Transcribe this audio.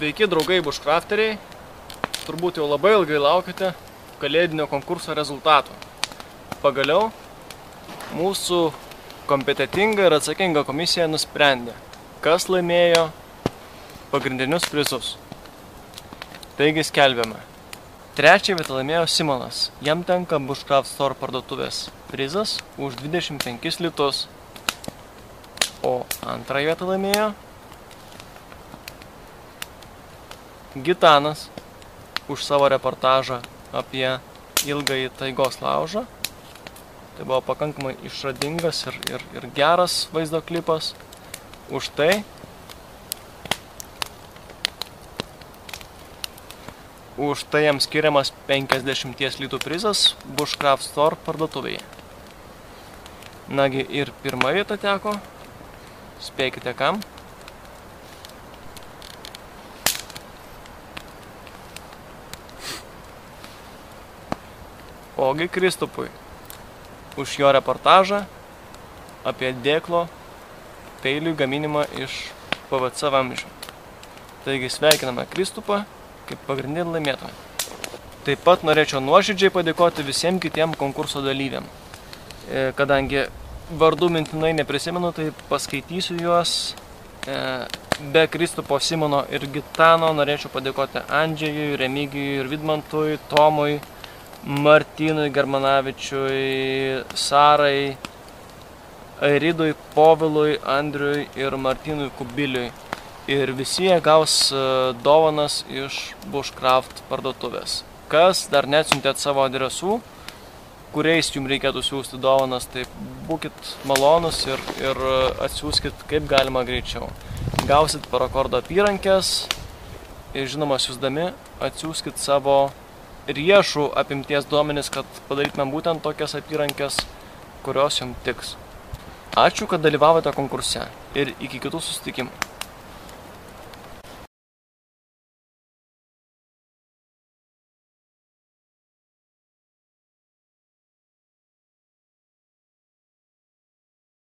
Sveiki, draugai bushcrafteriai. Turbūt jau labai ilgai laukite kalėdinio konkurso rezultatų. Pagaliau mūsų kompetentinga ir atsakinga komisija nusprendė, kas laimėjo pagrindinius prizus. Taigi skelbiame. Trečią vietą laimėjo Simonas. Jam tenka Bushcraft Store parduotuvės prizas už 25 litus. O antrą vietą laimėjo Gitanas už savo reportažą apie ilgąjį taigos laužą. Tai buvo pakankamai išradingas ir geras vaizdo klipas. Už tai jam skiriamas 50 litų prizas Bushcraft Store parduotuvėje. Nagi ir pirma vieta teko. Spėkite kam? Ogi Kristupui už jo reportažą apie dėklo peilių gaminimą iš PVC vamzdžių. Taigi sveikiname Kristupą kaip pagrindinį laimėtoją. Taip pat norėčiau nuoširdžiai padėkoti visiems kitiem konkurso dalyviam. Kadangi vardų mintinai neprisimenu, tai paskaitysiu juos. Be Kristupo, Simono ir Gitano norėčiau padėkoti Andžejui, Remigijui ir Vidmantui, Tomui, Martynui Germanavičiui, Sarai, Airidui, Povilui, Andriui ir Martynui Kubiliui. Ir visi jie gaus dovanas iš Bushcraft parduotuvės. Kas dar neatsiuntėt savo adresų, kuriais jums reikėtų siųsti dovanas, tai būkit malonus ir atsiųskit kaip galima greičiau. Gausit parakordo apyrankės ir žinoma siųsdami atsiųskit savo riešų apimties duomenis, kad padarytumėm būtent tokias apyrankės, kurios jums tiks. Ačiū, kad dalyvavote konkurse ir iki kitų susitikimų.